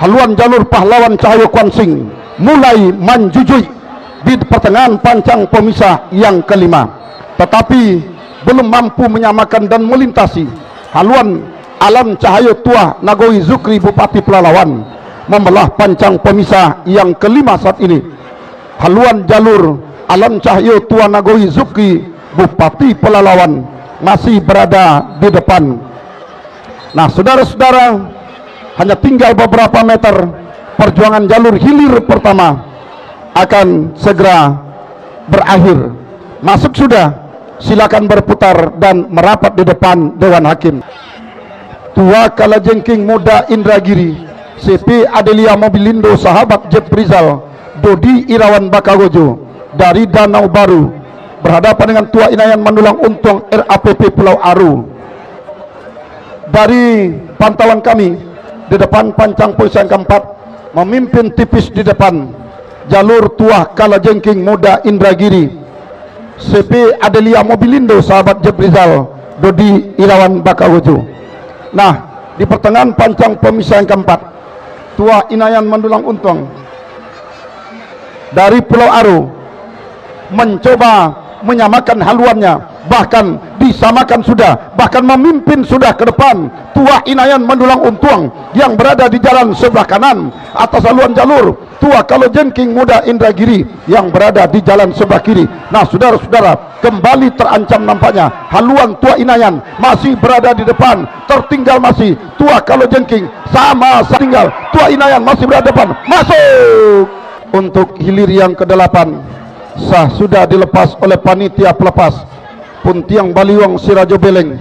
haluan jalur pahlawan Cahyo Kuansing mulai menjujui di pertengahan pancang pemisah yang kelima, tetapi belum mampu menyamakan dan melintasi haluan Alam Cahyo Tua Nagoi Zukri Bupati Pelalawan membelah pancang pemisah yang kelima saat ini. Haluan jalur Alam Cahyo Tua Nagoi Zukri Bupati Pelalawan masih berada di depan. Nah, saudara-saudara, hanya tinggal beberapa meter perjuangan jalur hilir pertama akan segera berakhir. Masuk sudah, silakan berputar dan merapat di depan Dewan Hakim. Tua Kalajengking Muda Indragiri, CP Adelia Mobilindo Sahabat Jeb Rizal, Dodi Irawan Bakagojo dari Danau Baru berhadapan dengan Tua Inayan Mandulang Untung RAPP Pulau Aru. Dari pantauan kami, di depan pancang pemisah yang keempat, memimpin tipis di depan jalur Tua Kalajengking Muda Indragiri, CP Adelia Mobilindo Sahabat Jeb Rizal, Dodi Irawan Bakagojo. Nah, di pertengahan pancang pemisah yang keempat, Tua Inayan Mandulang Untung dari Pulau Aru mencoba menyamakan haluannya, bahkan disamakan sudah, bahkan memimpin sudah ke depan Tua Inayan Mandulang Untung yang berada di jalan sebelah kanan atas haluan jalur Tua Kalajengking Muda Indragiri yang berada di jalan sebelah kiri. Nah, saudara-saudara, kembali terancam nampaknya haluan Tua Inayan masih berada di depan, tertinggal masih Tua Kalajengking, sama tinggal Tua Inayan masih berada di depan. Masuk untuk hilir yang ke-8 sah sudah dilepas oleh panitia pelepas Puntiang Baliwang Sirajo Beleng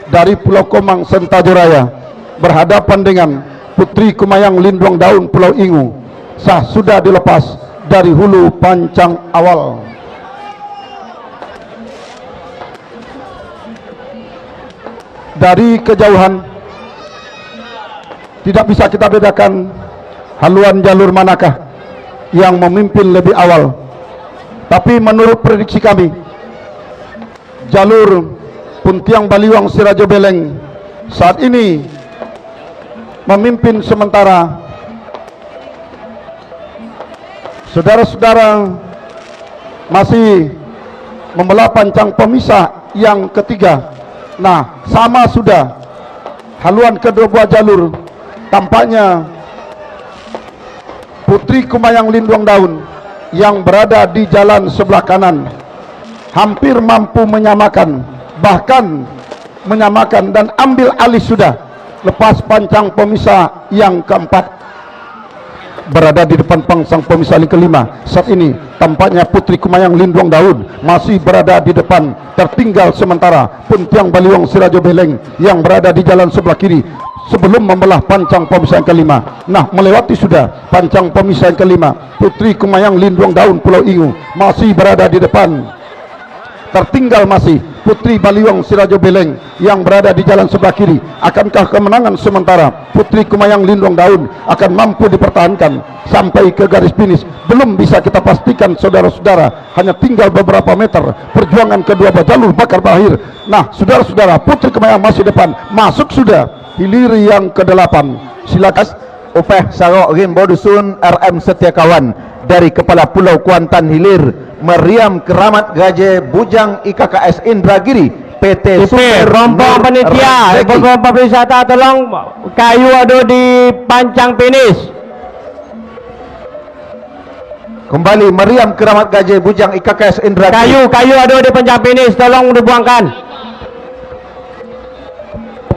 dari Pulau Komang Sentajoraya berhadapan dengan Putri Kumayang Linduang Daun Pulau Ingu. Sah sudah dilepas dari hulu pancang awal. Dari kejauhan tidak bisa kita bedakan haluan jalur manakah yang memimpin lebih awal, tapi menurut prediksi kami, jalur Puntiang Baliwang Sirajo Beleng saat ini memimpin sementara. Saudara-saudara, masih membelah pancang pemisah yang ketiga. Nah, sama sudah haluan kedua buah jalur, tampaknya Putri Kumayang Linduang Daun yang berada di jalan sebelah kanan hampir mampu menyamakan, bahkan menyamakan dan ambil alih sudah lepas pancang pemisah yang keempat. Berada di depan pancang pemisah yang kelima saat ini tampaknya Putri Kumayang Linduang Daun masih berada di depan, tertinggal sementara Puntiang Baliwang Sirajo Beleng yang berada di jalan sebelah kiri sebelum membelah pancang pemisah yang kelima. Nah, melewati sudah pancang pemisah yang kelima, Putri Kumayang Linduang Daun Pulau Ingu masih berada di depan, tertinggal masih Putri Baliwang Sirajo Beleng yang berada di jalan sebelah kiri. Akankah kemenangan sementara Putri Kumayang Linduang Daun akan mampu dipertahankan sampai ke garis finish? Belum bisa kita pastikan, saudara-saudara. Hanya tinggal beberapa meter perjuangan kedua jalur bakar berakhir. Nah, saudara-saudara, Putri Kumayang masih depan, masuk sudah hilir yang ke-8. Silakan. Upeh Sarok Rimbo Dusun RM Setiakawan dari Kepala Pulau Kuantan Hilir, Meriam Keramat Gaje Bujang IKKS Indragiri, PT Super rompong panitia beberapa wisata, tolong kayu ada di pancang finish. Kembali Meriam Keramat Gaje Bujang IKKS Indragiri, Kayu ada di pancang finish, tolong dibuangkan.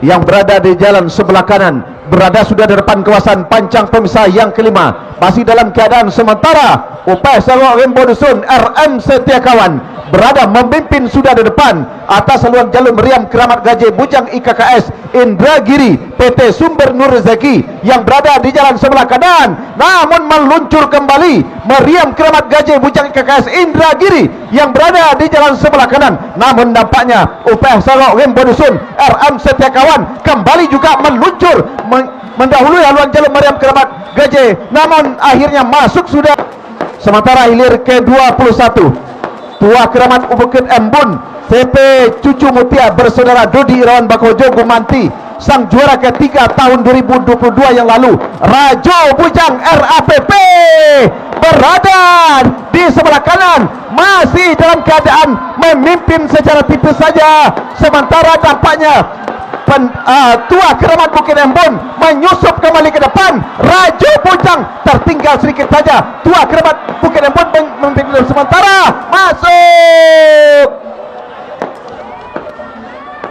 yang berada di jalan sebelah kanan berada sudah di depan kawasan pancang pemisah yang kelima, masih dalam keadaan sementara. Upaya Sarok Rimbo Dusun RM Setiakawan berada memimpin sudah di depan atas haluan jalur Meriam Keramat Gaje Bujang IKKS Indragiri, PT Sumber Nur Rezeki yang berada di jalan sebelah kanan, namun meluncur kembali Meriam Keramat Gaje Bujang IKKS Indragiri yang berada di jalan sebelah kanan, namun nampaknya Upaya Sarok Rimbo Dusun RM Setiakawan kembali juga meluncur mendahului haluan jalur Meriam Keramat Gaje, namun akhirnya masuk sudah. Sementara hilir ke-21, Tua Keramat Bukit Embun CP Cucu Mutia bersaudara Dodi Irawan Bakojo Gumanti sang juara ketiga tahun 2022 yang lalu, Rajo Bujang RAPP berada di sebelah kanan, masih dalam keadaan memimpin secara tipis saja. Sementara tampaknya Tua Keramat Bukit Embun menyusup kembali ke depan. Rajo Bujang tertinggal sedikit saja. Tua Keramat Bukit Embun memimpin sementara. Masuk.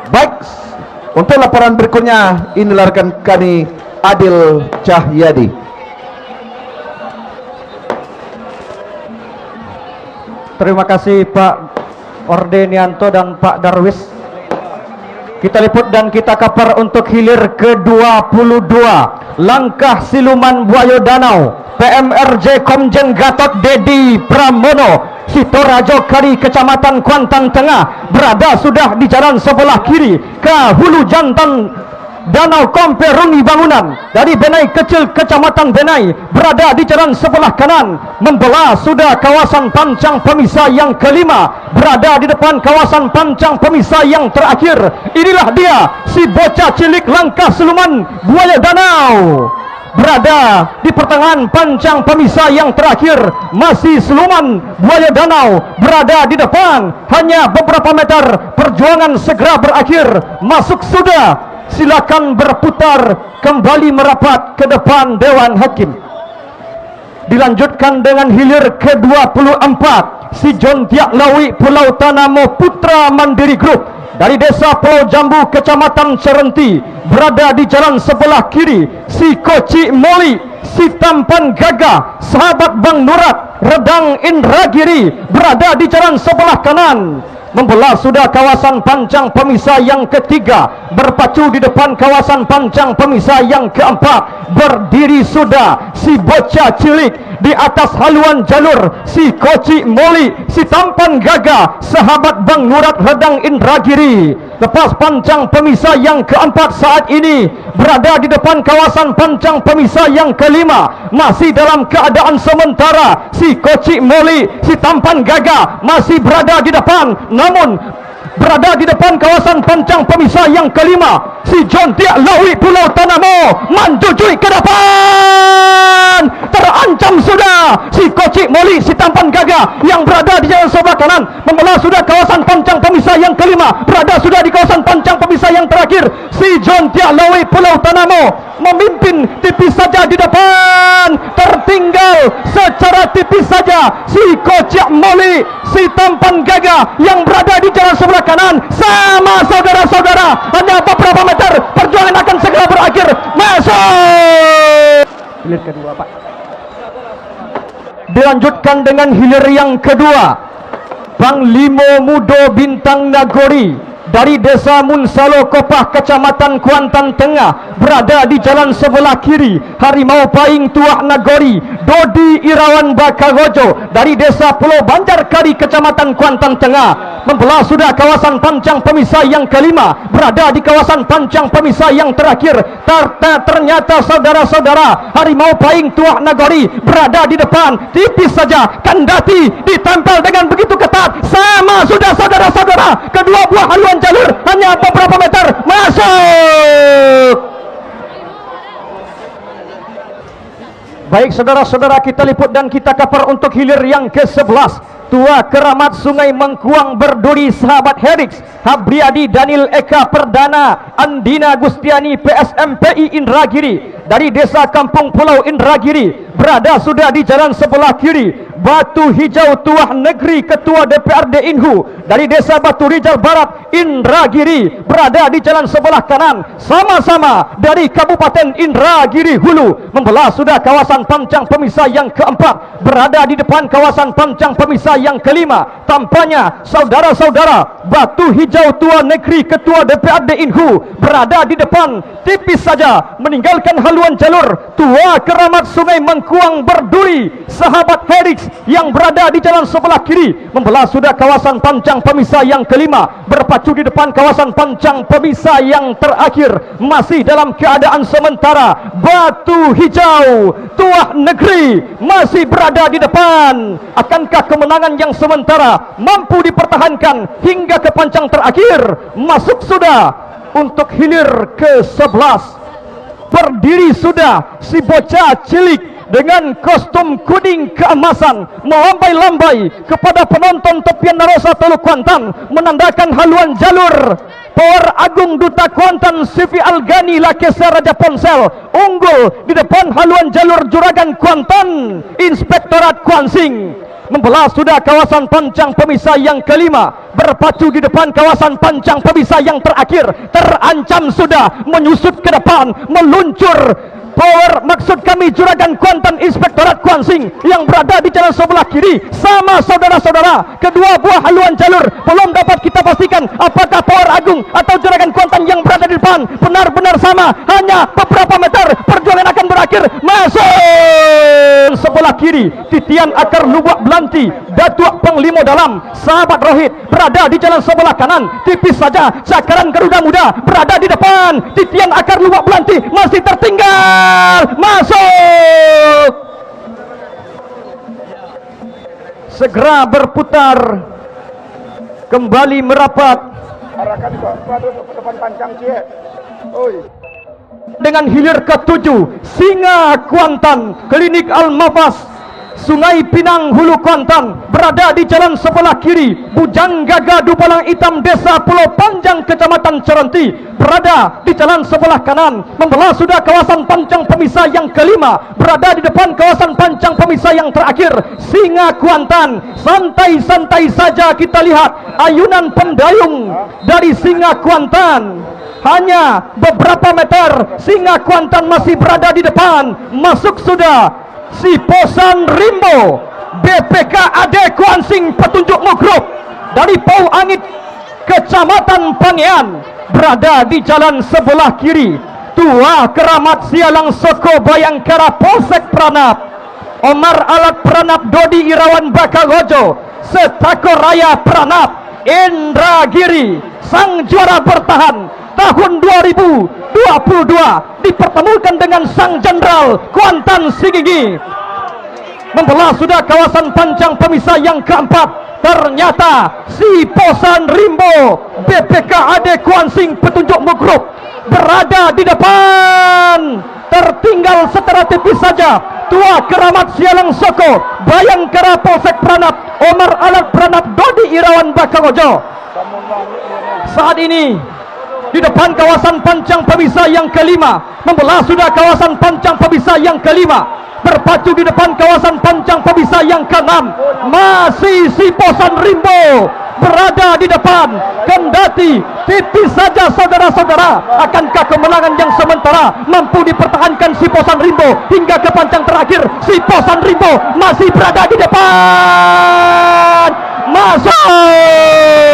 Baik, untuk laporan berikutnya inilah rekan kami Adil Cahyadi. Terima kasih Pak Ordenianto dan Pak Darwis. Kita liput dan kita kapar untuk hilir ke-22. Langkah siluman buaya danau, PMRJ Komjen Gatot Dedi Pramono, Sitorajo Kari, Kecamatan Kuantan Tengah, berada sudah di jalan sebelah kiri ke hulu jantan Danau Komperungi Bangunan. Dari Benai Kecil, Kecamatan Benai, berada di jalan sebelah kanan, membelah sudah kawasan pancang pemisah yang kelima, berada di depan kawasan pancang pemisah yang terakhir. Inilah dia si bocah cilik langkah siluman buaya danau, berada di pertengahan pancang pemisah yang terakhir. Masih siluman buaya danau berada di depan, hanya beberapa meter, perjuangan segera berakhir. Masuk sudah, silakan berputar kembali merapat ke depan Dewan Hakim. Dilanjutkan dengan hilir ke-24, si John Tiak Lawi Pulau Tanamo Putra Mandiri Group dari Desa Pulau Jambu, Kecamatan Serenti, berada di jalan sebelah kiri. Si Koci Moli, si Tampan Gagah, sahabat Bang Nurat Redang Indragiri, berada di jalan sebelah kanan, membelah sudah kawasan pancang pemisah yang ketiga, berpacu di depan kawasan pancang pemisah yang keempat. Berdiri sudah si bocah cilik di atas haluan jalur, si Koci Moli, si Tampan Gagah, sahabat Bang Nurat Redang Indragiri. Lepas pancang pemisah yang keempat, saat ini berada di depan kawasan pancang pemisah yang kelima, masih dalam keadaan sementara. Si Koci Moli, si Tampan Gagah masih berada di depan, namun berada di depan kawasan pancang pemisah yang kelima, si John Tiak Lawi Pulau Tanamo menjujui ke depan. Terancam sudah si Koci Moli, si Tampan Gagah yang berada di jalan sebelah kanan, membelah sudah kawasan pancang pemisah yang kelima, berada sudah di kawasan pancang pemisah yang terakhir. Si John Tiak Lawi Pulau Tanamo memimpin tipis saja di depan, tertinggal secara tipis saja si Koci Moli, si Tampan Gagah yang berada di jalan sebelah kanan. Sama saudara-saudara, hanya beberapa meter, perjuangan akan segera berakhir. Masuk hilir kedua, Pak. Dilanjutkan dengan hilir yang kedua, Panglima Mudo Bintang Nagori dari Desa Munsalo Kopah, Kecamatan Kuantan Tengah, berada di jalan sebelah kiri. Harimau Paing Tuah Nagori Dodi Irawan Bakagojo dari Desa Pulau Banjar Kari, Kecamatan Kuantan Tengah, membelah sudah kawasan pancang pemisah yang kelima, berada di kawasan pancang pemisah yang terakhir. Ternyata saudara-saudara, Harimau Paing Tuah Nagori berada di depan, tipis saja, kendati ditempel dengan begitu ketat. Sama sudah saudara-saudara, kedua buah haluan jalur hanya beberapa meter. Masuk. Baik saudara-saudara, kita liput dan kita kapar untuk hilir yang ke-11. Tua Keramat Sungai Mengkuang berduri sahabat Herix, Habriadi Daniel Eka Perdana, Andina Gustiani PSMPI Indragiri dari Desa Kampung Pulau Indragiri, berada sudah di jalan sebelah kiri. Batu Hijau Tuah Negeri Ketua DPRD Inhu dari Desa Batu Rijal Barat Indragiri, berada di jalan sebelah kanan, sama-sama dari Kabupaten Indragiri Hulu, membelah sudah kawasan pancang pemisah yang keempat, berada di depan kawasan pancang pemisah yang kelima. Tampaknya saudara-saudara, Batu Hijau Tua Negeri Ketua DPRD Inhu berada di depan, tipis saja meninggalkan haluan jalur. Tua Keramat Sungai Mengkuang berduri sahabat Herix yang berada di jalan sebelah kiri, membelah sudah kawasan pancang pemisah yang kelima, berpacu di depan kawasan pancang pemisah yang terakhir, masih dalam keadaan sementara. Batu Hijau Tuah Negeri masih berada di depan. Akankah kemenangan yang sementara mampu dipertahankan hingga ke pancang terakhir? Masuk sudah untuk hilir ke-11. Berdiri sudah si bocah cilik dengan kostum kuning keemasan, melambai-lambai kepada penonton tepian Narosa Teluk Kuantan, menandakan haluan jalur Power Agung Duta Kuantan Sivi Algani Lakesa Raja Ponsel unggul di depan haluan jalur Juragan Kuantan Inspektorat Kuansing. Membelah sudah kawasan pancang pemisah yang kelima, berpacu di depan kawasan pancang pemisah yang terakhir, terancam sudah menyusut ke depan, meluncur Power, maksud kami Juragan Kuantan Inspektorat Kuansing yang berada di jalan sebelah kiri. Sama saudara-saudara, kedua buah haluan jalur belum dapat kita pastikan apakah Power Agung atau Juragan Kuantan yang berada di depan benar-benar sama. Hanya beberapa meter perjuangan akan berakhir. Masuk sebelah kiri, titian akar lubak belanti Datuk Penglimo Dalam sahabat Rohit berada di jalan sebelah kanan, tipis saja. Cakaran Garuda Muda berada di depan, titian akar lubak belanti masih tertinggal. Masuk, segera berputar kembali merapat dengan hilir ke-7 Singa Kuantan Klinik Al-Mafas Sungai Pinang Hulu Kuantan berada di jalan sebelah kiri. Bujang Gaga Dupalang Hitam Desa Pulau Panjang Kecamatan Cerenti berada di jalan sebelah kanan. Membelah sudah kawasan pancang pemisah yang kelima, berada di depan kawasan pancang pemisah yang terakhir. Singa Kuantan, santai-santai saja kita lihat ayunan pendayung dari Singa Kuantan. Hanya beberapa meter, Singa Kuantan masih berada di depan. Masuk sudah si Posan Rimbo BPK Ade Kuansing petunjuk Mugrup dari Pau Angit Kecamatan Pangean berada di jalan sebelah kiri. Tua Keramat Sialang Soko Bayangkara Polsek Pranap, Omar Alat Pranap Dodi Irawan Bakagojo Setako Raya Pranap Indragiri. Sang juara bertahan tahun 2022 dipertemukan dengan sang jenderal Kuantan Sigigi. Membelah sudah kawasan pancang pemisah yang keempat. Ternyata si Posan Rimbo BPK Ade Kuansing petunjuk Mugrup berada di depan. Tertinggal setara tipis saja Tua Keramat Sialang Soko Bayangkara Polsek Pranap, Omar Alat Pranap Dodi Irawan Bakagojo. Saat ini di depan kawasan pancang pemisah yang kelima, membelah sudah kawasan pancang pemisah yang kelima, berpacu di depan kawasan pancang pemisah yang keenam. Masih si Posan Rimbo berada di depan, kendati tipis saja saudara-saudara. Akankah kemenangan yang sementara mampu dipertahankan si Posan Rimbo hingga ke pancang terakhir? Si Posan Rimbo masih berada di depan. Masuk